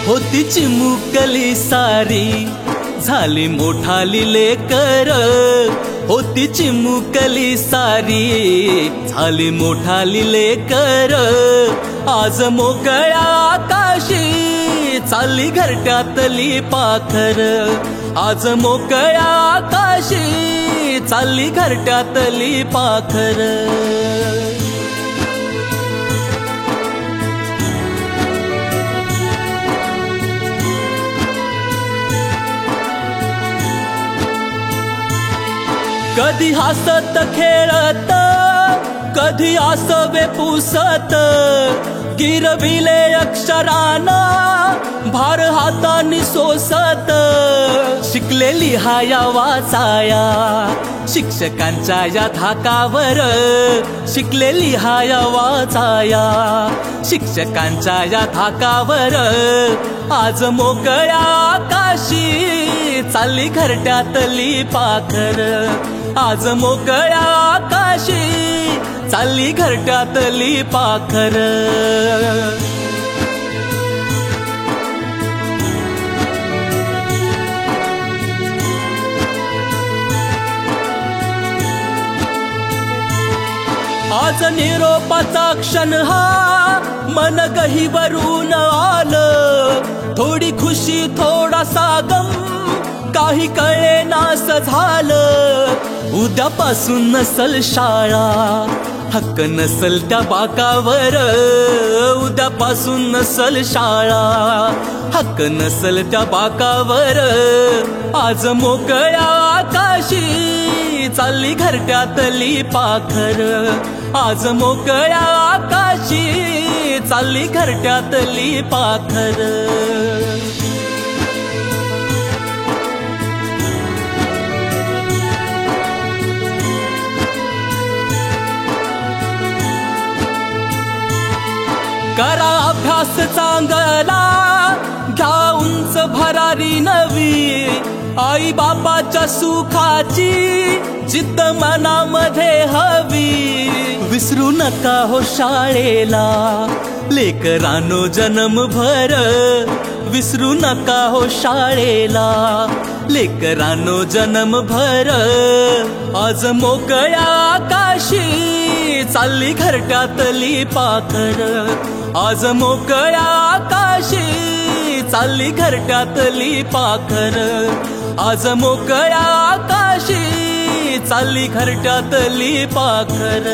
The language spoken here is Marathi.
होती चिमुकली सारी झाली मोठाली लेकर, होती चिमुकली सारी झाली मोठाली लेकर, आज मोकळ्या आकाशी चालली घरट्यातली पाखर, आज मोकळ्या आकाशी चालली घरट्यातली पाखर। कधी हसत खेळत कधी आसवे पुसत, गिरविले अक्षराना भार हातानी सोसत, शिकलेली हाया वाचाया शिक्षकांच्या या धाकावर, शिकलेली हाया वाचाया शिक्षकांच्या या धाकावर, आज मोकळ्या आकाशी चालली घरट्यातली पाखर, आज मोकळ्या आकाशी चालली घरट्यातली पाखर। आज निरोपाचा क्षण हा मन गहिवरून आलं, थोडी खुशी थोडासा गम काही कळे नास झालं, उद्यापासून नसल शाळा हक्क नसल त्या बाकावर, उद्यापासून नसल शाळा हक्क नसल त्या बाकावर, आज मोकळ्या आकाशी चालली घरट्यातली पाखर, आज मोकळ्या आकाशी चालली घरट्यातली पाखर। करा अभ्यास चांगला घ्या उंच भरारी नवी, आई बापाच्या सुखाची जिद्द मनामध्ये हवी, विसरू नका हो शाळेला लेकरांनो जन्मभर, विसरू नका हो शाळेला लेकरांनो जन्मभर, आज मोकळ्या आकाशी चालली घरट्यातली पाखर, आज मोकळ्या आकाशी चालली घरट्यातली पाखर, आज मोकळ्या आकाशी चालली घरट्यातली पाखर।